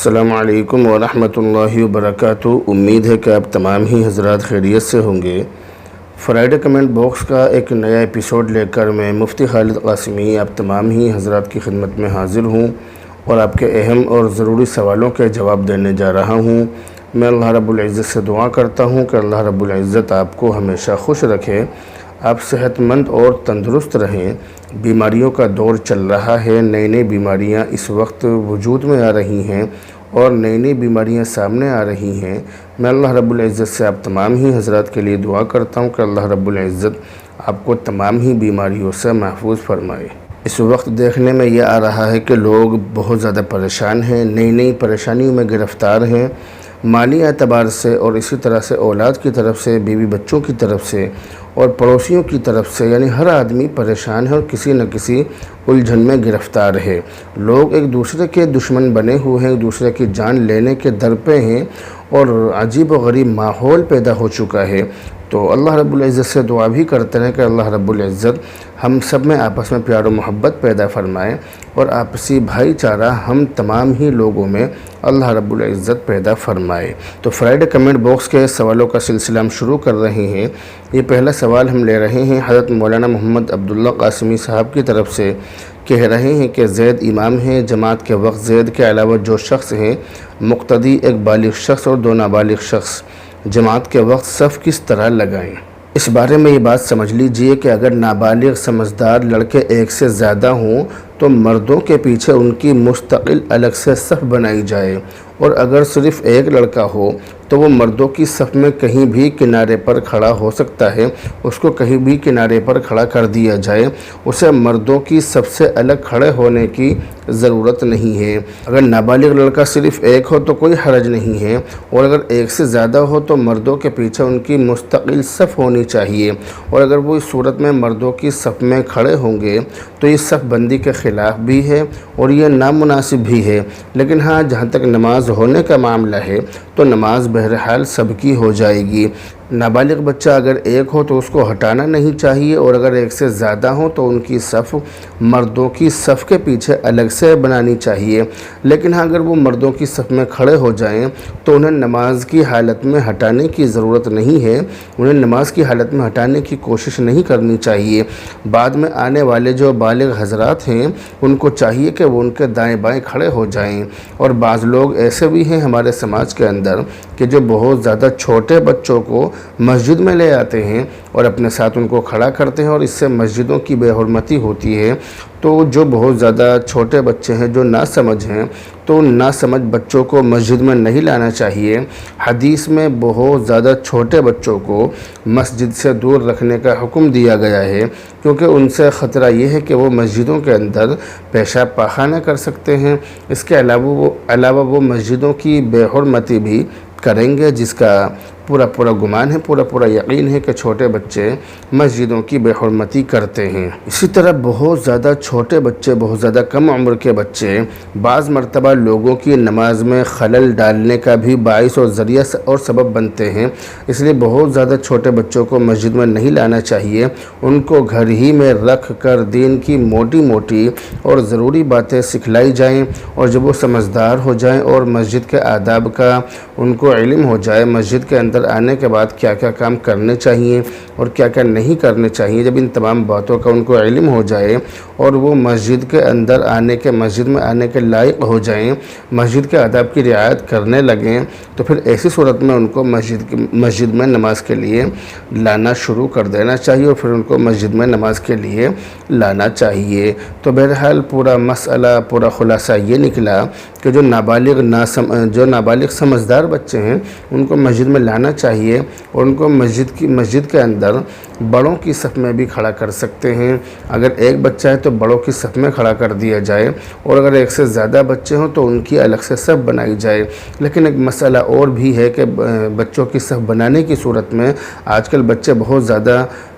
السلام علیکم ورحمۃ اللہ وبرکاتہ۔ امید ہے کہ آپ تمام ہی حضرات خیریت سے ہوں گے۔ فرائیڈے کمنٹ باکس کا ایک نیا ایپیسوڈ لے کر میں مفتی خالد قاسمی آپ تمام ہی حضرات کی خدمت میں حاضر ہوں اور آپ کے اہم اور ضروری سوالوں کے جواب دینے جا رہا ہوں۔ میں اللہ رب العزت سے دعا کرتا ہوں کہ اللہ رب العزت آپ کو ہمیشہ خوش رکھے، آپ صحت مند اور تندرست رہیں۔ بیماریوں کا دور چل رہا ہے، نئی بیماریاں اس وقت وجود میں آ رہی ہیں اور نئی بیماریاں سامنے آ رہی ہیں۔ میں اللہ رب العزت سے آپ تمام ہی حضرات کے لیے دعا کرتا ہوں کہ اللہ رب العزت آپ کو تمام ہی بیماریوں سے محفوظ فرمائے۔ اس وقت دیکھنے میں یہ آ رہا ہے کہ لوگ بہت زیادہ پریشان ہیں، نئی پریشانیوں میں گرفتار ہیں، مالی اعتبار سے اور اسی طرح سے اولاد کی طرف سے، بیوی بچوں کی طرف سے اور پڑوسیوں کی طرف سے، یعنی ہر آدمی پریشان ہے اور کسی نہ کسی الجھن میں گرفتار ہے۔ لوگ ایک دوسرے کے دشمن بنے ہوئے ہیں، ایک دوسرے کی جان لینے کے در پہ ہیں اور عجیب و غریب ماحول پیدا ہو چکا ہے۔ تو اللہ رب العزت سے دعا بھی کرتے ہیں کہ اللہ رب العزت ہم سب میں آپس میں پیار و محبت پیدا فرمائے اور آپسی بھائی چارہ ہم تمام ہی لوگوں میں اللہ رب العزت پیدا فرمائے۔ تو فرائیڈے کمنٹ باکس کے سوالوں کا سلسلہ ہم شروع کر رہے ہیں۔ یہ پہلا سوال ہم لے رہے ہیں حضرت مولانا محمد عبداللہ قاسمی صاحب کی طرف سے۔ کہہ رہے ہیں کہ زید امام ہیں، جماعت کے وقت زید کے علاوہ جو شخص ہیں مقتدی ایک بالغ شخص اور دو نابالغ شخص جماعت کے وقت صف کس طرح لگائیں؟ اس بارے میں یہ بات سمجھ لیجئے کہ اگر نابالغ سمجھدار لڑکے ایک سے زیادہ ہوں تو مردوں کے پیچھے ان کی مستقل الگ سے صف بنائی جائے، اور اگر صرف ایک لڑکا ہو تو وہ مردوں کی صف میں کہیں بھی کنارے پر کھڑا ہو سکتا ہے، اس کو کہیں بھی کنارے پر کھڑا کر دیا جائے، اسے مردوں کی صف سے الگ کھڑے ہونے کی ضرورت نہیں ہے۔ اگر نابالغ لڑکا صرف ایک ہو تو کوئی حرج نہیں ہے، اور اگر ایک سے زیادہ ہو تو مردوں کے پیچھے ان کی مستقل صف ہونی چاہیے، اور اگر وہ اس صورت میں مردوں کی صف میں کھڑے ہوں گے تو یہ صف بندی کے خلاف بھی ہے اور یہ نامناسب بھی ہے۔ لیکن ہاں، جہاں تک نماز ہونے کا معاملہ ہے تو نماز بہرحال سب کی ہو جائے گی۔ نابالغ بچہ اگر ایک ہو تو اس کو ہٹانا نہیں چاہیے، اور اگر ایک سے زیادہ ہو تو ان کی صف مردوں کی صف کے پیچھے الگ سے بنانی چاہیے۔ لیکن ہاں، اگر وہ مردوں کی صف میں کھڑے ہو جائیں تو انہیں نماز کی حالت میں ہٹانے کی ضرورت نہیں ہے، انہیں نماز کی حالت میں ہٹانے کی کوشش نہیں کرنی چاہیے۔ بعد میں آنے والے جو بالغ حضرات ہیں ان کو چاہیے کہ وہ ان کے دائیں بائیں کھڑے ہو جائیں۔ اور بعض لوگ ایسے بھی ہیں ہمارے سماج کے اندر کہ جو بہت زیادہ چھوٹے بچوں کو مسجد میں لے آتے ہیں اور اپنے ساتھ ان کو کھڑا کرتے ہیں، اور اس سے مسجدوں کی بے حرمتی ہوتی ہے۔ تو جو بہت زیادہ چھوٹے بچے ہیں، جو ناسمجھ ہیں، تو ناسمجھ بچوں کو مسجد میں نہیں لانا چاہیے۔ حدیث میں بہت زیادہ چھوٹے بچوں کو مسجد سے دور رکھنے کا حکم دیا گیا ہے، کیونکہ ان سے خطرہ یہ ہے کہ وہ مسجدوں کے اندر پیشاب پاخانہ کر سکتے ہیں۔ اس کے علاوہ وہ مسجدوں کی بے حرمتی بھی کریں گے، جس کا پورا گمان ہے، پورا یقین ہے کہ چھوٹے بچے مسجدوں کی بے حرمتی کرتے ہیں۔ اسی طرح بہت زیادہ چھوٹے بچے، بہت زیادہ کم عمر کے بچے بعض مرتبہ لوگوں کی نماز میں خلل ڈالنے کا بھی باعث اور ذریعہ اور سبب بنتے ہیں۔ اس لیے بہت زیادہ چھوٹے بچوں کو مسجد میں نہیں لانا چاہیے، ان کو گھر ہی میں رکھ کر دین کی موٹی اور ضروری باتیں سکھلائی جائیں، اور جب وہ سمجھدار ہو جائیں اور مسجد کے آداب کا ان کو علم ہو جائے، مسجد کے اندر آنے کے بعد کیا کام کرنے چاہیے اور کیا نہیں کرنے چاہیے، جب ان تمام باتوں کا ان کو علم ہو جائے اور وہ مسجد کے اندر مسجد میں آنے کے لائق ہو جائیں، مسجد کے آداب کی رعایت کرنے لگیں، تو پھر ایسی صورت میں ان کو مسجد میں نماز کے لیے لانا شروع کر دینا چاہیے، اور پھر ان کو مسجد میں نماز کے لیے لانا چاہیے۔ تو بہرحال پورا مسئلہ، پورا خلاصہ یہ نکلا کہ جو نابالغ سمجھدار بچے ہیں ان کو مسجد میں لانا چاہیے، اور ان کو مسجد کے اندر بڑوں کی صف میں بھی کھڑا کر سکتے ہیں۔ اگر ایک بچہ ہے تو بڑوں کی صف میں کھڑا کر دیا جائے، اور اگر ایک سے زیادہ بچے ہوں تو ان کی الگ سے صف بنائی جائے۔ لیکن ایک مسئلہ اور بھی ہے کہ بچوں کی صف بنانے کی صورت میں آج کل بچے بہت زیادہ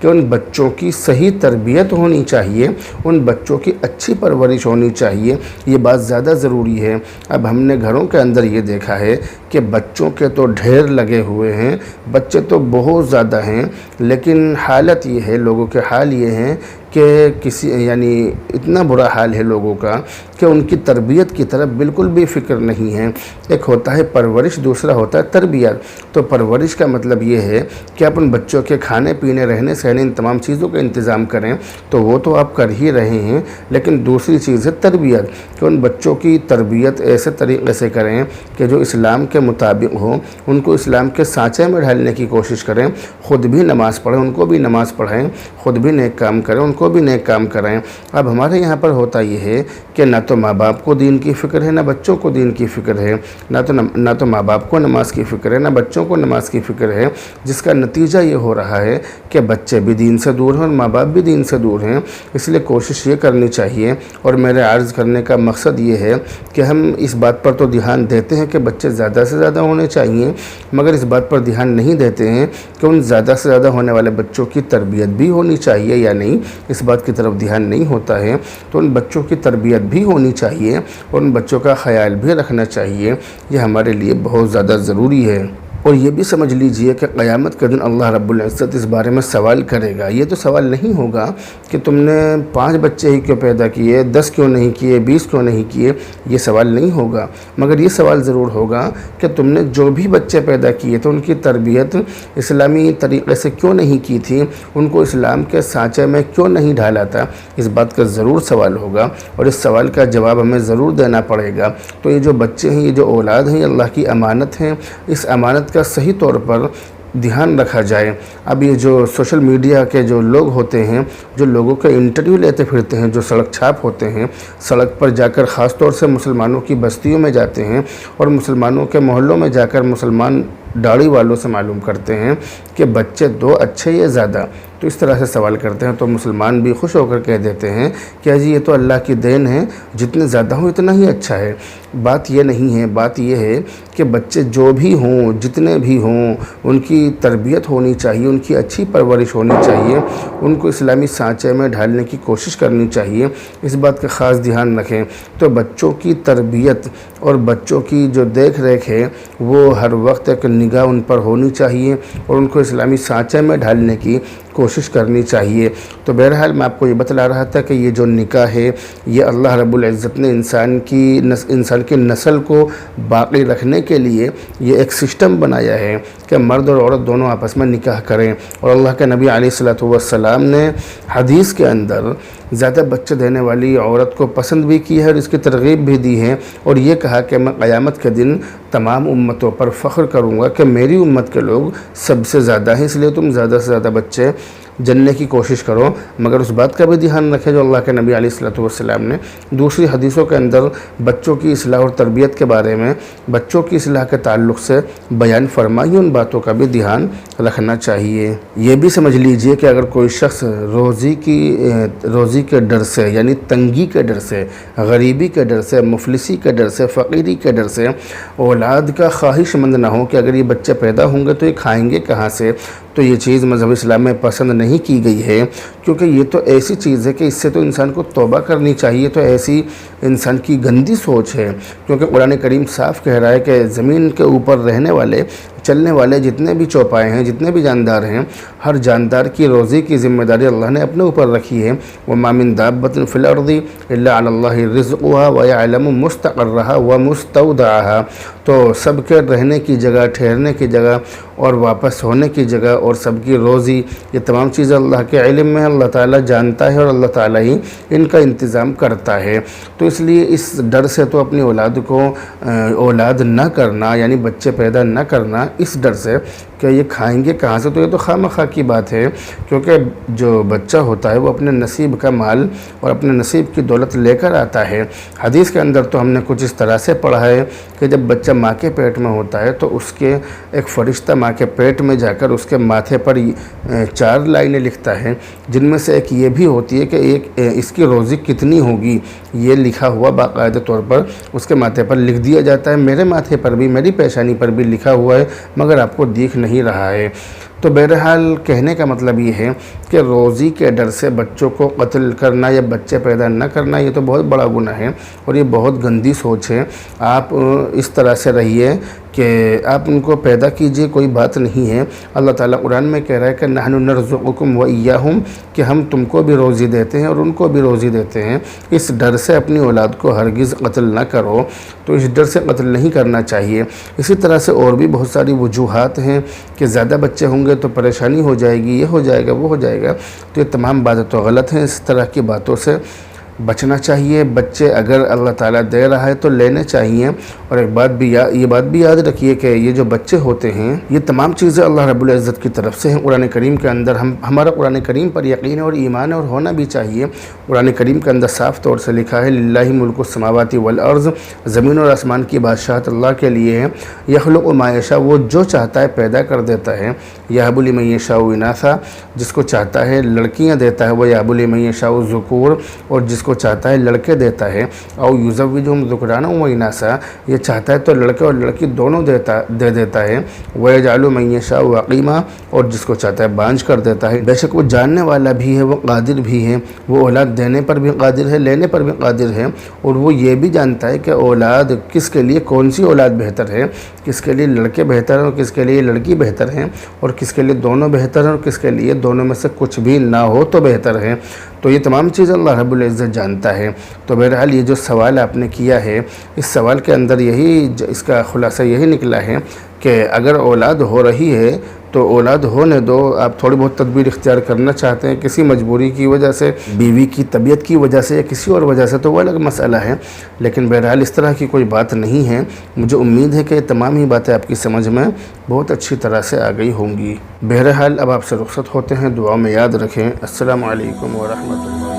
کہ ان بچوں کی صحیح تربیت ہونی چاہیے، ان بچوں کی اچھی پرورش ہونی چاہیے، یہ بات زیادہ ضروری ہے۔ اب ہم نے گھروں کے اندر یہ دیکھا ہے کہ بچوں کے تو ڈھیر لگے ہوئے ہیں، بچے تو بہت زیادہ ہیں، لیکن حالت یہ ہے، لوگوں کے حال یہ ہیں کہ اتنا برا حال ہے لوگوں کا کہ ان کی تربیت کی طرف بالکل بھی فکر نہیں ہے۔ ایک ہوتا ہے پرورش، دوسرا ہوتا ہے تربیت۔ تو پرورش کا مطلب یہ ہے کہ آپ ان بچوں کے کھانے پینے، رہنے سہنے، ان تمام چیزوں کا انتظام کریں، تو وہ تو آپ کر ہی رہے ہیں، لیکن دوسری چیز ہے تربیت، کہ ان بچوں کی تربیت ایسے طریقے سے کریں کہ جو اسلام کے مطابق ہو، ان کو اسلام کے سانچے میں ڈھالنے کی کوشش کریں، خود بھی نماز پڑھیں، ان کو بھی نماز پڑھائیں، خود بھی نیک کام کریں، ان کو بھی نیک کام کریں۔ اب ہمارے یہاں پر ہوتا یہ ہے کہ نہ تو ماں باپ کو دین کی فکر ہے، نہ بچوں کو دین کی فکر ہے، نہ تو ماں باپ کو نماز کی فکر ہے، نہ بچوں کو نماز کی فکر ہے، جس کا نتیجہ یہ ہو رہا ہے کہ بچے بھی دین سے دور ہیں اور ماں باپ بھی دین سے دور ہیں۔ اس لیے کوشش یہ کرنی چاہیے، اور میرے عرض کرنے کا مقصد یہ ہے کہ ہم اس بات پر تو دھیان دیتے ہیں کہ بچے زیادہ سے زیادہ ہونے چاہیے، مگر اس بات پر دھیان نہیں دیتے ہیں کہ ان زیادہ سے زیادہ ہونے والے بچوں کی تربیت بھی ہونی چاہیے یا نہیں، اس بات کی طرف دھیان نہیں ہوتا ہے۔ تو ان بچوں کی تربیت بھی ہونی چاہیے اور ان بچوں کا خیال بھی رکھنا چاہیے، یہ ہمارے لیے بہت زیادہ ضروری ہے۔ اور یہ بھی سمجھ لیجئے کہ قیامت کے دن اللہ رب العزت اس بارے میں سوال کرے گا۔ یہ تو سوال نہیں ہوگا کہ تم نے 5 بچے ہی کیوں پیدا کیے، 10 کیوں نہیں کیے، 20 کیوں نہیں کیے، یہ سوال نہیں ہوگا، مگر یہ سوال ضرور ہوگا کہ تم نے جو بھی بچے پیدا کیے تو ان کی تربیت اسلامی طریقے سے کیوں نہیں کی تھی، ان کو اسلام کے سانچے میں کیوں نہیں ڈھالا تھا، اس بات کا ضرور سوال ہوگا، اور اس سوال کا جواب ہمیں ضرور دینا پڑے گا۔ تو یہ جو بچے ہیں، یہ جو اولاد ہیں، یہ اللہ کی امانت ہیں، اس امانت کا صحیح طور پر دھیان رکھا جائے۔ اب یہ جو سوشل میڈیا کے جو لوگ ہوتے ہیں، جو لوگوں کے انٹرویو لیتے پھرتے ہیں، جو سڑک چھاپ ہوتے ہیں، سڑک پر جا کر خاص طور سے مسلمانوں کی بستیوں میں جاتے ہیں اور مسلمانوں کے محلوں میں جا کر مسلمان داڑھی والوں سے معلوم کرتے ہیں کہ بچے 2 اچھے یا زیادہ، تو اس طرح سے سوال کرتے ہیں، تو مسلمان بھی خوش ہو کر کہہ دیتے ہیں کہ جی یہ تو اللہ کی دین ہے، جتنے زیادہ ہوں اتنا ہی اچھا ہے۔ بات یہ نہیں ہے، بات یہ ہے کہ بچے جو بھی ہوں، جتنے بھی ہوں، ان کی تربیت ہونی چاہیے، ان کی اچھی پرورش ہونی چاہیے، ان کو اسلامی سانچے میں ڈھالنے کی کوشش کرنی چاہیے، اس بات کا خاص دھیان رکھیں۔ تو بچوں کی تربیت اور بچوں کی جو دیکھ ریکھ ہے، وہ ہر وقت ایک نگاہ ان پر ہونی چاہیے اور ان کو اسلامی سانچے میں ڈھالنے کی کوشش کرنی چاہیے۔ تو بہرحال میں آپ کو یہ بتلا رہا تھا کہ یہ جو نکاح ہے، یہ اللہ رب العزت نے انسان کی نسل کو باقی رکھنے کے لیے یہ ایک سسٹم بنایا ہے کہ مرد اور عورت دونوں آپس میں نکاح کریں، اور اللہ کے نبی علیہ الصلوۃ والسلام نے حدیث کے اندر زیادہ بچے دینے والی عورت کو پسند بھی کی ہے اور اس کی ترغیب بھی دی ہے، اور یہ کہا کہ میں قیامت کے دن تمام امتوں پر فخر کروں گا کہ میری امت کے لوگ سب سے زیادہ ہیں، اس لیے تم زیادہ سے زیادہ بچے جننے کی کوشش کرو، مگر اس بات کا بھی دھیان رکھے جو اللہ کے نبی علیہ الصلوۃ والسلام نے دوسری حدیثوں کے اندر بچوں کی اصلاح اور تربیت کے بارے میں، بچوں کی اصلاح کے تعلق سے بیان فرمائی، ان باتوں کا بھی دھیان رکھنا چاہیے۔ یہ بھی سمجھ لیجئے کہ اگر کوئی شخص روزی کے ڈر سے، یعنی تنگی کے ڈر سے، غریبی کے ڈر سے، مفلسی کے ڈر سے، فقیری کے ڈر سے اولاد کا خواہش مند نہ ہو کہ اگر یہ بچے پیدا ہوں گے تو یہ کھائیں گے کہاں سے، تو یہ چیز مذہب اسلام میں پسند نہیں کی گئی ہے، کیونکہ یہ تو ایسی چیز ہے کہ اس سے تو انسان کو توبہ کرنی چاہیے، تو ایسی انسان کی گندی سوچ ہے، کیونکہ قرآن کریم صاف کہہ رہا ہے کہ زمین کے اوپر رہنے والے، چلنے والے جتنے بھی چوپائے ہیں، جتنے بھی جاندار ہیں، ہر جاندار کی روزی کی ذمہ داری اللہ نے اپنے اوپر رکھی ہے۔ وَمَا مِن دَابَّةٍ فِي الْأَرْضِ إِلَّا عَلَى اللَّهِ رِزْقُهَا وَيَعْلَمُ مُسْتَقَرَّهَا وَمُسْتَوْدَعَهَا۔ تو سب کے رہنے کی جگہ، ٹھہرنے کی جگہ اور واپس ہونے کی جگہ اور سب کی روزی، یہ تمام چیزیں اللہ کے علم میں، اللہ تعالیٰ جانتا ہے اور اللہ تعالیٰ ہی ان کا انتظام کرتا ہے۔ تو اس لیے اس ڈر سے تو اپنی اولاد کو اولاد نہ کرنا، یعنی بچے پیدا نہ کرنا، اس ڈر سے کہ یہ کھائیں گے کہاں سے، تو یہ تو خواہ مخواہ کی بات ہے، کیونکہ جو بچہ ہوتا ہے وہ اپنے نصیب کا مال اور اپنے نصیب کی دولت لے کر آتا ہے۔ حدیث کے اندر تو ہم نے کچھ اس طرح سے پڑھا ہے کہ جب بچہ ماں کے پیٹ میں ہوتا ہے تو اس کے ایک فرشتہ ماں کے پیٹ میں جا کر اس کے ماتھے پر 4 لائنیں لکھتا ہے، جن میں سے ایک یہ بھی ہوتی ہے کہ اس کی روزی کتنی ہوگی، یہ لکھا ہوا باقاعدہ طور پر اس کے ماتھے پر لکھ دیا جاتا ہے۔ میرے ماتھے پر بھی، میری پیشانی پر بھی لکھا ہوا ہے، مگر آپ کو دیکھ نہیں رہا ہے۔ تو بہرحال کہنے کا مطلب یہ ہے کہ روزی کے ڈر سے بچوں کو قتل کرنا یا بچے پیدا نہ کرنا یہ تو بہت بڑا گناہ ہے اور یہ بہت گندی سوچ ہے۔ آپ اس طرح سے رہیے کہ آپ ان کو پیدا کیجئے، کوئی بات نہیں ہے۔ اللہ تعالیٰ قرآن میں کہہ رہا ہے کہ نحن نرزقکم وإیاہم، کہ ہم تم کو بھی روزی دیتے ہیں اور ان کو بھی روزی دیتے ہیں۔ اس ڈر سے اپنی اولاد کو ہرگز قتل نہ کرو، تو اس ڈر سے قتل نہیں کرنا چاہیے۔ اسی طرح سے اور بھی بہت ساری وجوہات ہیں کہ زیادہ بچے ہوں گے تو پریشانی ہو جائے گی، یہ ہو جائے گا، وہ ہو جائے گا، تو یہ تمام باتیں تو غلط ہیں۔ اس طرح کی باتوں سے بچنا چاہیے۔ بچے اگر اللہ تعالیٰ دے رہا ہے تو لینے چاہیے۔ اور ایک بات بھی یہ بات بھی یاد رکھیے کہ یہ جو بچے ہوتے ہیں یہ تمام چیزیں اللہ رب العزت کی طرف سے ہیں۔ قرآن کریم کے اندر ہمارا قرآن کریم پر یقین اور ایمان اور ہونا بھی چاہیے۔ قرآن کریم کے اندر صاف طور سے لکھا ہے للہ ملک السماوات والارض، زمین اور آسمان کی بادشاہت اللہ کے لیے ہے۔ یخلق ما یشاء، وہ جو چاہتا ہے پیدا کر دیتا ہے۔ یہب لمن یشاء اناثا، جس کو چاہتا ہے لڑکیاں دیتا ہے وہ یہب لمن یشاء ذکور، اور جس کو چاہتا ہے لڑکے دیتا ہے۔ او یزوجہم ذکرانا و اناثا، یہ چاہتا ہے تو لڑکے اور لڑکی دونوں دے دیتا ہے۔ ویجعل من یشاء عقیما، اور جس کو چاہتا ہے بانجھ کر دیتا ہے۔ بے شک وہ جاننے والا بھی ہے، وہ قادر بھی ہے، وہ اولاد دینے پر بھی قادر ہے، لینے پر بھی قادر ہے، اور وہ یہ بھی جانتا ہے کہ اولاد کس کے لیے کون سی اولاد بہتر ہے، کس کے لیے لڑکے بہتر ہیں اور کس کے لیے لڑکی بہتر ہیں، اور کس کے لیے دونوں بہتر ہیں اور کس کے لیے دونوں میں سے کچھ بھی نہ ہو تو بہتر ہے۔ تو یہ تمام چیزیں اللہ رب العزت جانتا ہے۔ تو بہرحال یہ جو سوال آپ نے کیا ہے، اس سوال کے اندر اس کا خلاصہ یہی نکلا ہے کہ اگر اولاد ہو رہی ہے تو اولاد ہونے دو۔ آپ تھوڑی بہت تدبیر اختیار کرنا چاہتے ہیں کسی مجبوری کی وجہ سے، بیوی کی طبیعت کی وجہ سے یا کسی اور وجہ سے، تو وہ الگ مسئلہ ہے، لیکن بہرحال اس طرح کی کوئی بات نہیں ہے۔ مجھے امید ہے کہ تمام ہی باتیں آپ کی سمجھ میں بہت اچھی طرح سے آ گئی ہوں گی۔ بہرحال اب آپ سے رخصت ہوتے ہیں، دعا میں یاد رکھیں۔ السلام علیکم ورحمۃ اللہ۔